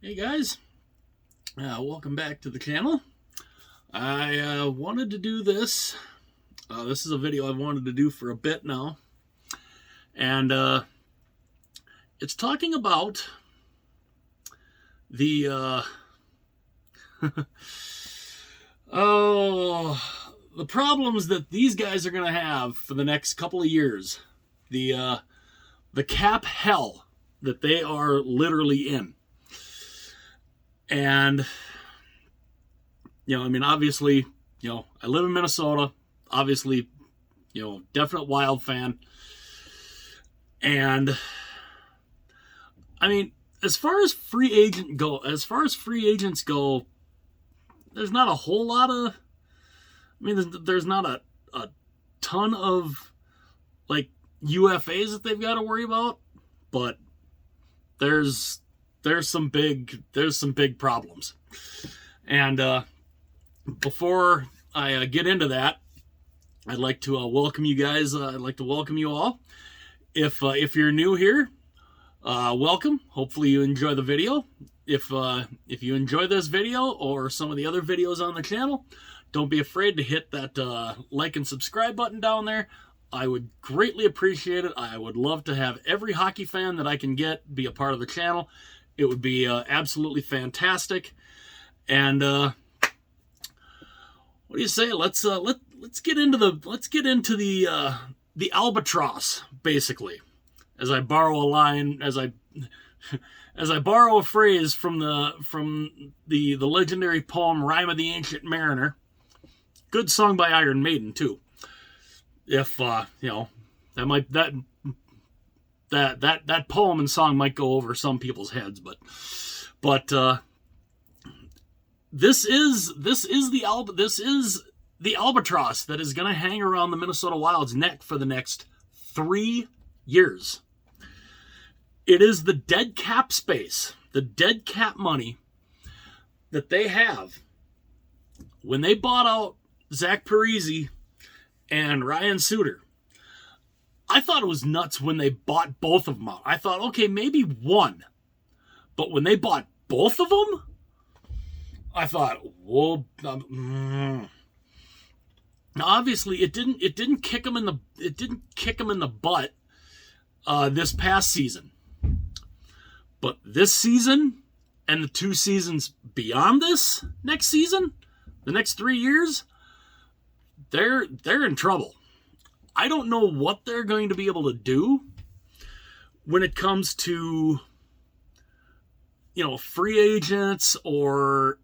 Hey guys, welcome back to the channel. I wanted to do this. This is a video I've wanted to do for a bit now. And it's talking about the the problems that these guys are going to have for the next couple of years. The cap hell that they are literally in. And, obviously, I live in Minnesota, obviously, definite Wild fan. And, as far as free agents go, there's not a whole lot of, there's not a ton of, UFAs that they've got to worry about, but there's some big problems. And before I get into that, I'd like to welcome you guys. I'd like to welcome you all. If you're new here, welcome. Hopefully you enjoy the video. If you enjoy this video or some of the other videos on the channel, don't be afraid to hit that like and subscribe button down there. I would greatly appreciate it. I would love to have every hockey fan that I can get be a part of the channel. It would be absolutely fantastic. And what do you say? Let's get into the albatross, basically. As I borrow a line, as I borrow a phrase from the legendary poem "Rime of the Ancient Mariner." Good song by Iron Maiden too. If that poem and song might go over some people's heads, but this is the albatross that is going to hang around the Minnesota Wild's neck for the next 3 years. It is the dead cap space, the dead cap money that they have when they bought out Zach Parise and Ryan Suter. I thought it was nuts when they bought both of them out. I thought, okay, maybe one. But when they bought both of them, I thought, whoa. Now, obviously, it didn't kick them in the butt this past season. But this season and the 2 seasons beyond this next season, the next 3 years, they're in trouble. I don't know what they're going to be able to do when it comes to, free agents or,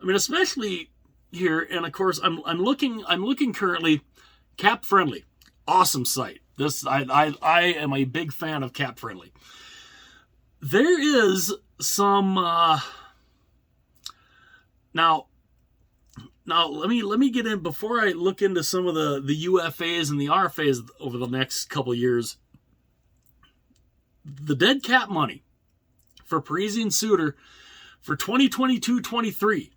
especially here. And of course, I'm looking currently. Cap Friendly, awesome site. I am a big fan of Cap Friendly. There is some now let me get in before I look into some of the UFAs and the RFAs over the next couple of years. The dead cap money for Parise and Suter for 2022-23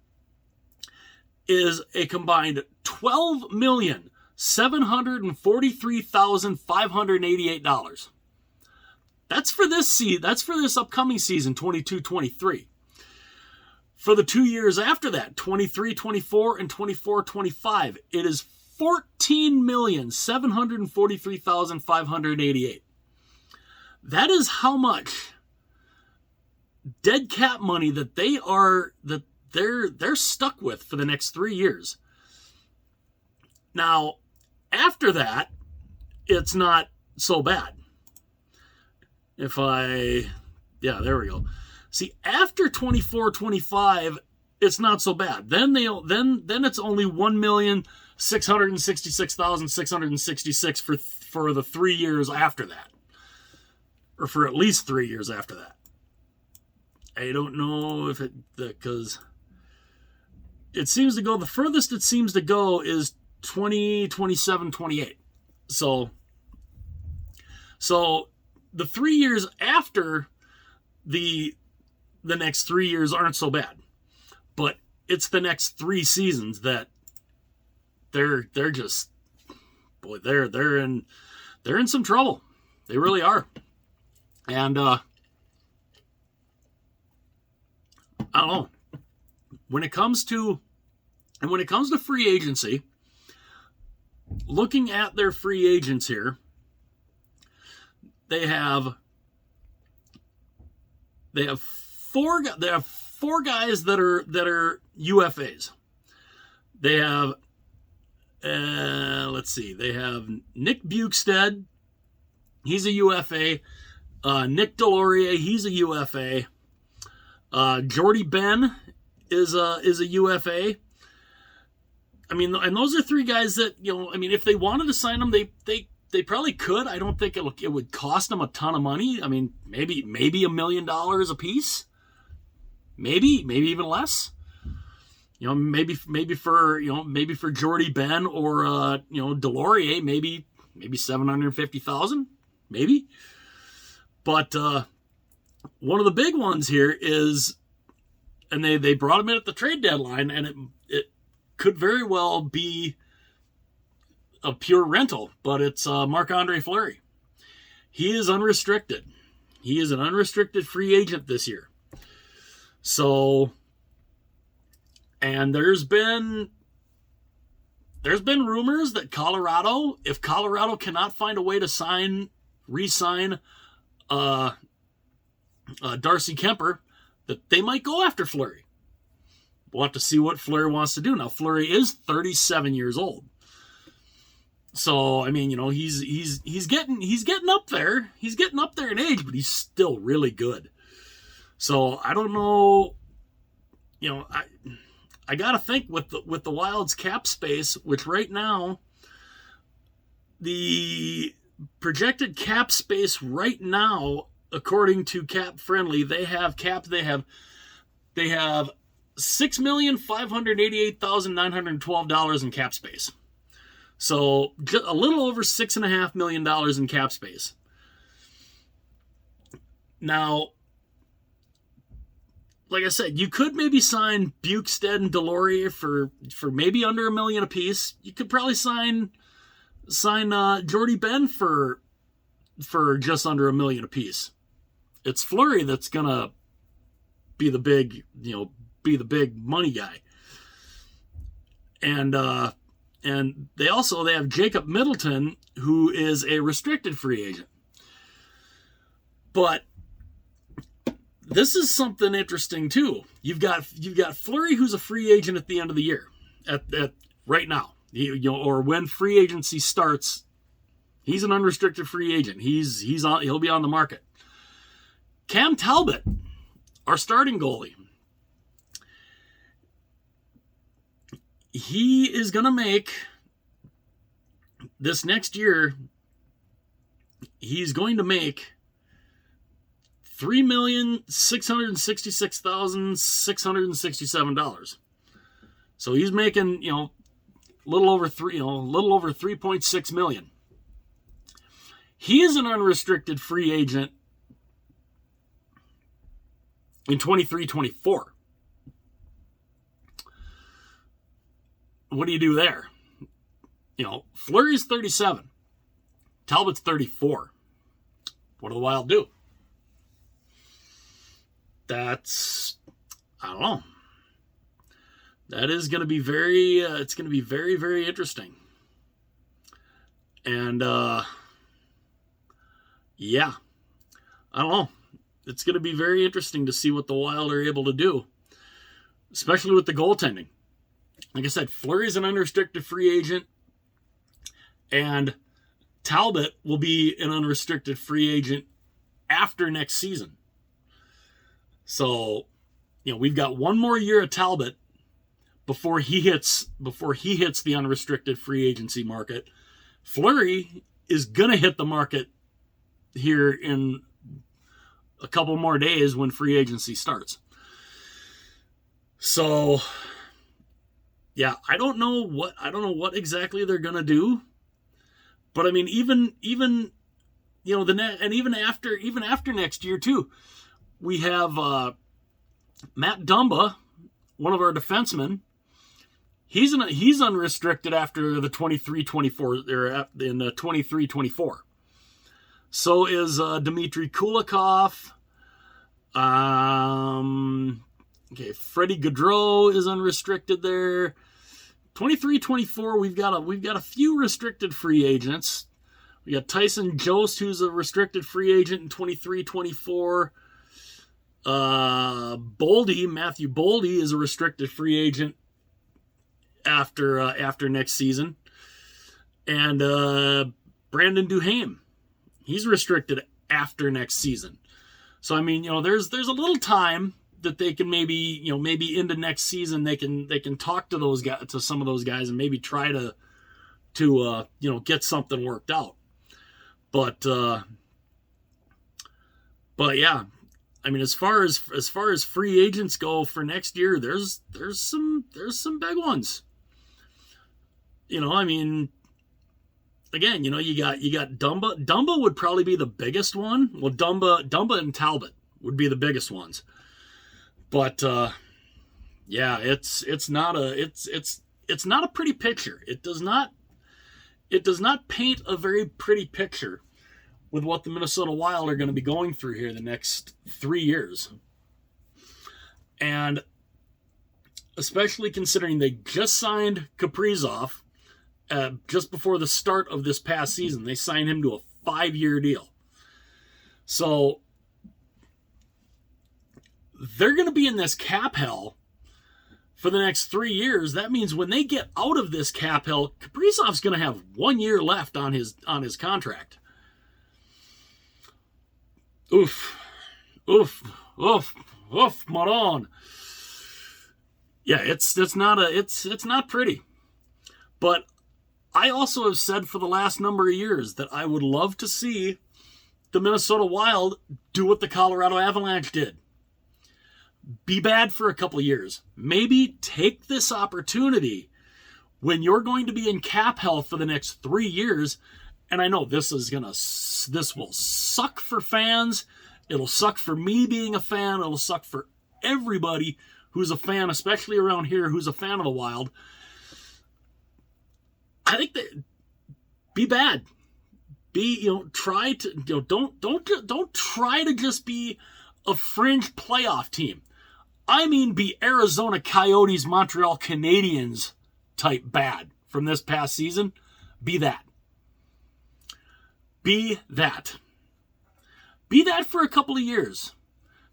is a combined $12,743,588. That's for this upcoming season, 22-23. For the 2 years after that, 23-24 and 24-25, it is $14,743,588. That is how much dead cap money that they're stuck with for the next 3 years. Now, after that, it's not so bad. There we go. See, after 24-25, it's not so bad. Then it's only $1,666,666 for the 3 years after that, or for at least 3 years after that. I don't know if because it seems to go, the furthest it seems to go is 27, 28. So the 3 years after the next 3 years aren't so bad, but it's the next 3 seasons that they're just, boy, they're in some trouble. They really are. And don't know. When it comes to free agency, looking at their free agents here, they have four guys that are UFAs. They have let's see. They have Nick Bukestad. He's a UFA. Nick Delorier. He's a UFA. Jordy Ben is a UFA. I mean, and those are three guys that, I mean, if they wanted to sign them, they probably could. I don't think it would cost them a ton of money. I mean, maybe $1 million a piece. Maybe even less. Maybe for Jordy Ben or Delorier, maybe $750,000, maybe. But one of the big ones here is, and they brought him in at the trade deadline, and it could very well be a pure rental, but it's Marc-Andre Fleury. He is unrestricted. He is an unrestricted free agent this year. So, and there's been rumors that Colorado, if Colorado cannot find a way to re-sign Darcy Kemper, that they might go after Fleury. We'll have to see what Fleury wants to do. Now, Fleury is 37 years old. So, I mean, he's getting up there. He's getting up there in age, but he's still really good. So, I don't know, I got to think with the Wild's cap space, which right now the projected cap space right now, according to Cap Friendly, they have $6,588,912 in cap space. So just a little over $6.5 million in cap space. Now, like I said, you could maybe sign Bukestad and Delorier for maybe under $1 million apiece. You could probably sign Jordy Ben for just under $1 million apiece. It's Fleury that's gonna be the big money guy. And they have Jacob Middleton, who is a restricted free agent. But this is something interesting too. You've got Fleury, who's a free agent at the end of the year, at right now, or when free agency starts. He's an unrestricted free agent. He'll be on the market. Cam Talbot, our starting goalie, he is going to make this next year. He's going to make $3,666,667. So he's making, little over 3.6 million. He is an unrestricted free agent in 23-24. What do you do there? Fleury's 37. Talbot's 34. What do the Wild do? I don't know. That is going to be it's going to be very, very interesting. And, yeah, I don't know. It's going to be very interesting to see what the Wild are able to do, especially with the goaltending. Like I said, Fleury's an unrestricted free agent, and Talbot will be an unrestricted free agent after next season. So, we've got one more year of Talbot before he hits the unrestricted free agency market. Fleury is going to hit the market here in a couple more days when free agency starts. So, yeah, I don't know what exactly they're going to do. But I mean, even even after next year too, we have Matt Dumba, one of our defensemen. He's unrestricted after the 23-24 or in the 23-24. So is Dmitry Kulikov. Okay, Freddie Gaudreau is unrestricted there. 23-24, we've got a few restricted free agents. We got Tyson Jost, who's a restricted free agent in 23-24. Matthew Boldy is a restricted free agent after next season. And Brandon Duhaime, he's restricted after next season. So I mean, there's a little time that they can maybe into next season they can talk to those guys, to some of those guys, and maybe try to get something worked out. But yeah, I mean, as far as free agents go for next year, there's some big ones. I mean, again, you got Dumba. Dumba would probably be the biggest one. Well, Dumba and Talbot would be the biggest ones. But yeah, it's not a pretty picture. It does not paint a very pretty picture with what the Minnesota Wild are going to be going through here the next 3 years. And especially considering they just signed Kaprizov just before the start of this past season. They signed him to a 5-year deal. So they're going to be in this cap hell for the next 3 years. That means when they get out of this cap hell, Kaprizov's going to have 1 year left on his contract. Oof, Maron. Yeah, it's not pretty. But I also have said for the last number of years that I would love to see the Minnesota Wild do what the Colorado Avalanche did. Be bad for a couple of years. Maybe take this opportunity when you're going to be in cap hell for the next 3 years. And I know this will suck for fans. It'll suck for me being a fan. It'll suck for everybody who's a fan, especially around here, who's a fan of the Wild. I think that be bad. Try to don't try to just be a fringe playoff team. I mean, be Arizona Coyotes, Montreal Canadiens type bad from this past season. Be that. Be that. Be that for a couple of years.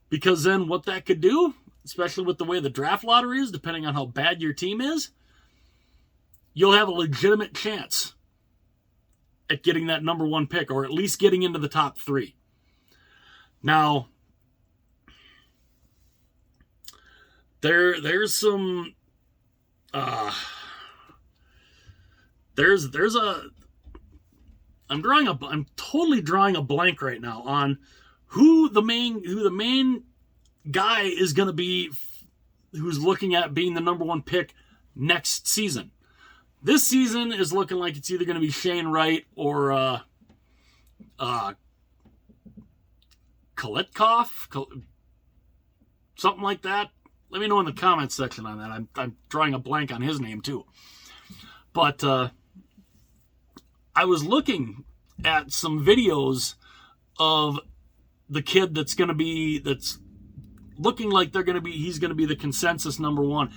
Because then what that could do, especially with the way the draft lottery is, depending on how bad your team is, you'll have a legitimate chance at getting that number 1 pick, or at least getting into the top 3. Now, there's some I'm totally drawing a blank right now on who the main guy is going to be, who's looking at being the number 1 pick next season. This season is looking like it's either going to be Shane Wright or Koletkov, something like that. Let me know in the comments section on that. I'm drawing a blank on his name too. But I was looking at some videos of the kid that's looking like he's going to be the consensus number 1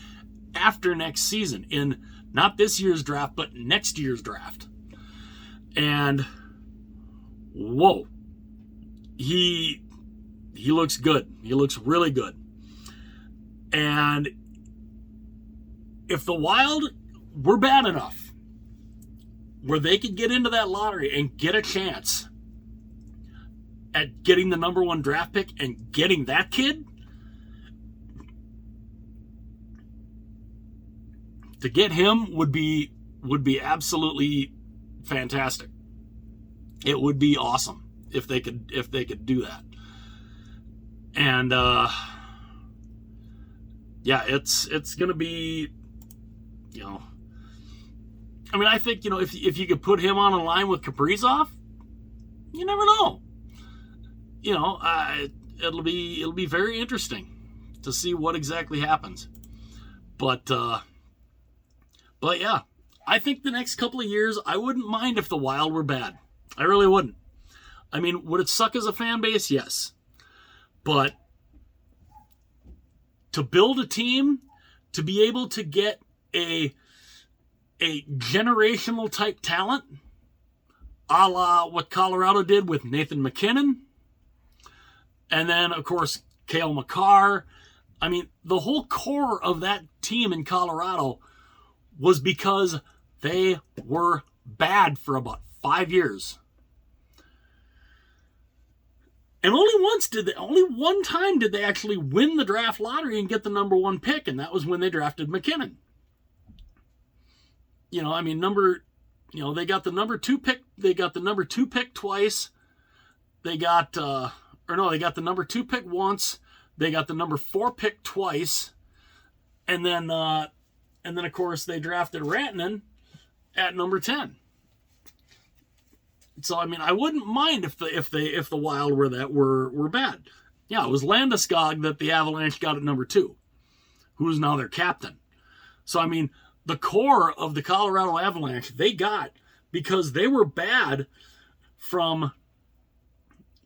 after next season, in not this year's draft, but next year's draft. And whoa, he looks good. He looks really good. And if the Wild were bad enough where they could get into that lottery and get a chance at getting the number 1 draft pick and getting that kid, to get him would be absolutely fantastic. It would be awesome if they could do that. And yeah, it's gonna be, I mean, I think, if you could put him on a line with Kaprizov, you never know. It'll be very interesting to see what exactly happens. But yeah, I think the next couple of years, I wouldn't mind if the Wild were bad. I really wouldn't. I mean, would it suck as a fan base? Yes. But to build a team, to be able to get a generational type talent, a la what Colorado did with Nathan MacKinnon, and then, of course, Cale Makar. I mean, the whole core of that team in Colorado was because they were bad for about 5 years. And only one time did they actually win the draft lottery and get the number 1 pick, and that was when they drafted MacKinnon. You know, I mean, they got the number 2 pick. They got the number 2 pick twice. They got the number 2 pick once. They got the number 4 pick twice, and then of course they drafted Rantanen at number 10. So I mean, I wouldn't mind if the Wild were bad. Yeah, it was Landeskog that the Avalanche got at number 2, who's now their captain. So I mean, the core of the Colorado Avalanche they got because they were bad from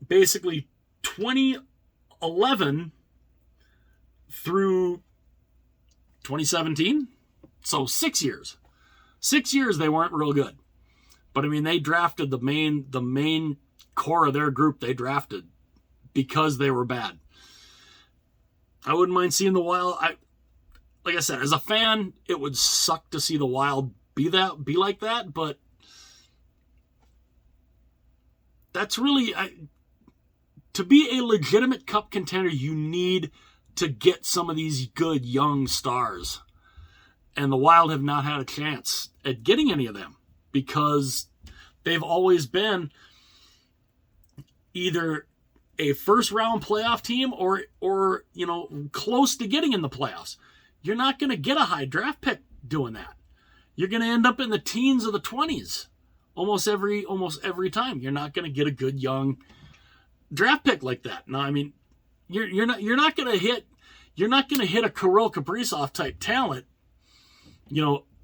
basically 2011 through 2017. So 6 years. 6 years they weren't real good. But I mean, they drafted the main core of their group they drafted because they were bad. I wouldn't mind seeing the Wild. Like I said, as a fan, it would suck to see the Wild be like that, but that's really to be a legitimate cup contender, you need to get some of these good young stars. And the Wild have not had a chance at getting any of them because they've always been either a first round playoff team or close to getting in the playoffs. You're not going to get a high draft pick doing that. You're going to end up in the teens or the 20s almost every time. You're not going to get a good young draft pick like that. No, I mean, you're not going to hit a Kirill Kaprizov type talent,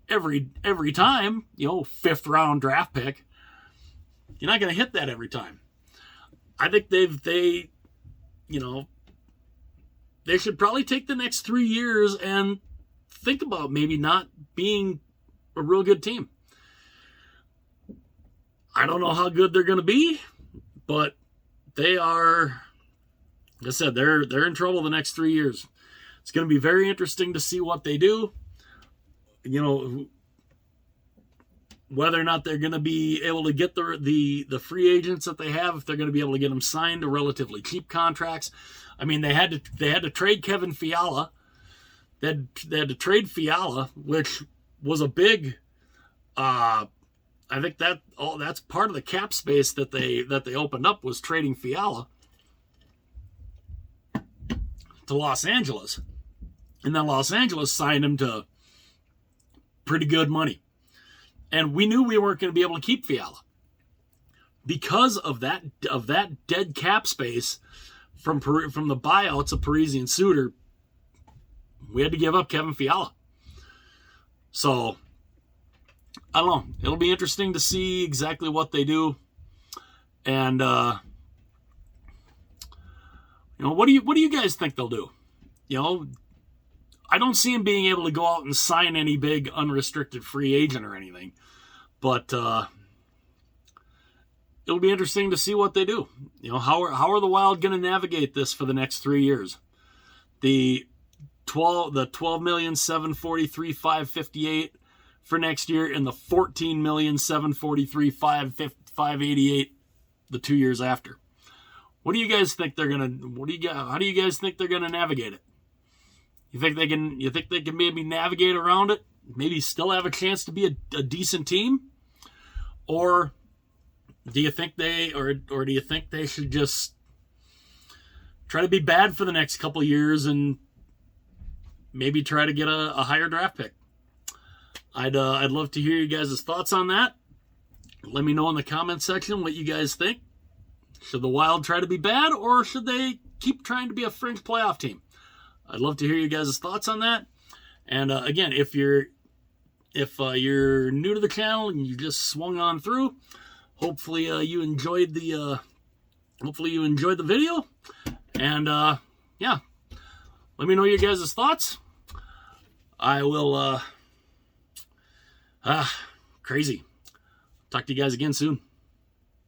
every time, 5th round draft pick. You're not going to hit that every time. I think they should probably take the next 3 years and think about maybe not being a real good team. I don't know how good they're going to be, but they are, like I said, they're in trouble the next 3 years. It's going to be very interesting to see what they do. Whether or not they're going to be able to get the free agents that they have, if they're going to be able to get them signed to relatively cheap contracts. I mean, they had to trade Kevin Fiala. They had to trade Fiala, which was a big. I think that's part of the cap space that they opened up was trading Fiala to Los Angeles, and then Los Angeles signed him to pretty good money. And we knew we weren't going to be able to keep Fiala because of that dead cap space from the buyouts of Parise and Suter. We had to give up Kevin Fiala. So I don't know. It'll be interesting to see exactly what they do. And what do you guys think they'll do? I don't see him being able to go out and sign any big unrestricted free agent or anything. But it'll be interesting to see what they do. How are the Wild going to navigate this for the next 3 years? The $12,743,558 for next year and the $14,743,588 the 2 years after. What do you guys think they're going to how do you guys think they're going to navigate it? You think they can maybe navigate around it? Maybe still have a chance to be a decent team? Or do you think they should just try to be bad for the next couple years and maybe try to get a higher draft pick? I'd love to hear you guys' thoughts on that. Let me know in the comment section what you guys think. Should the Wild try to be bad, or should they keep trying to be a fringe playoff team? I'd love to hear you guys' thoughts on that. And again, if you're new to the channel and you just swung on through, hopefully you enjoyed the video. And like Let me know your guys' thoughts. I will, crazy. Talk to you guys again soon.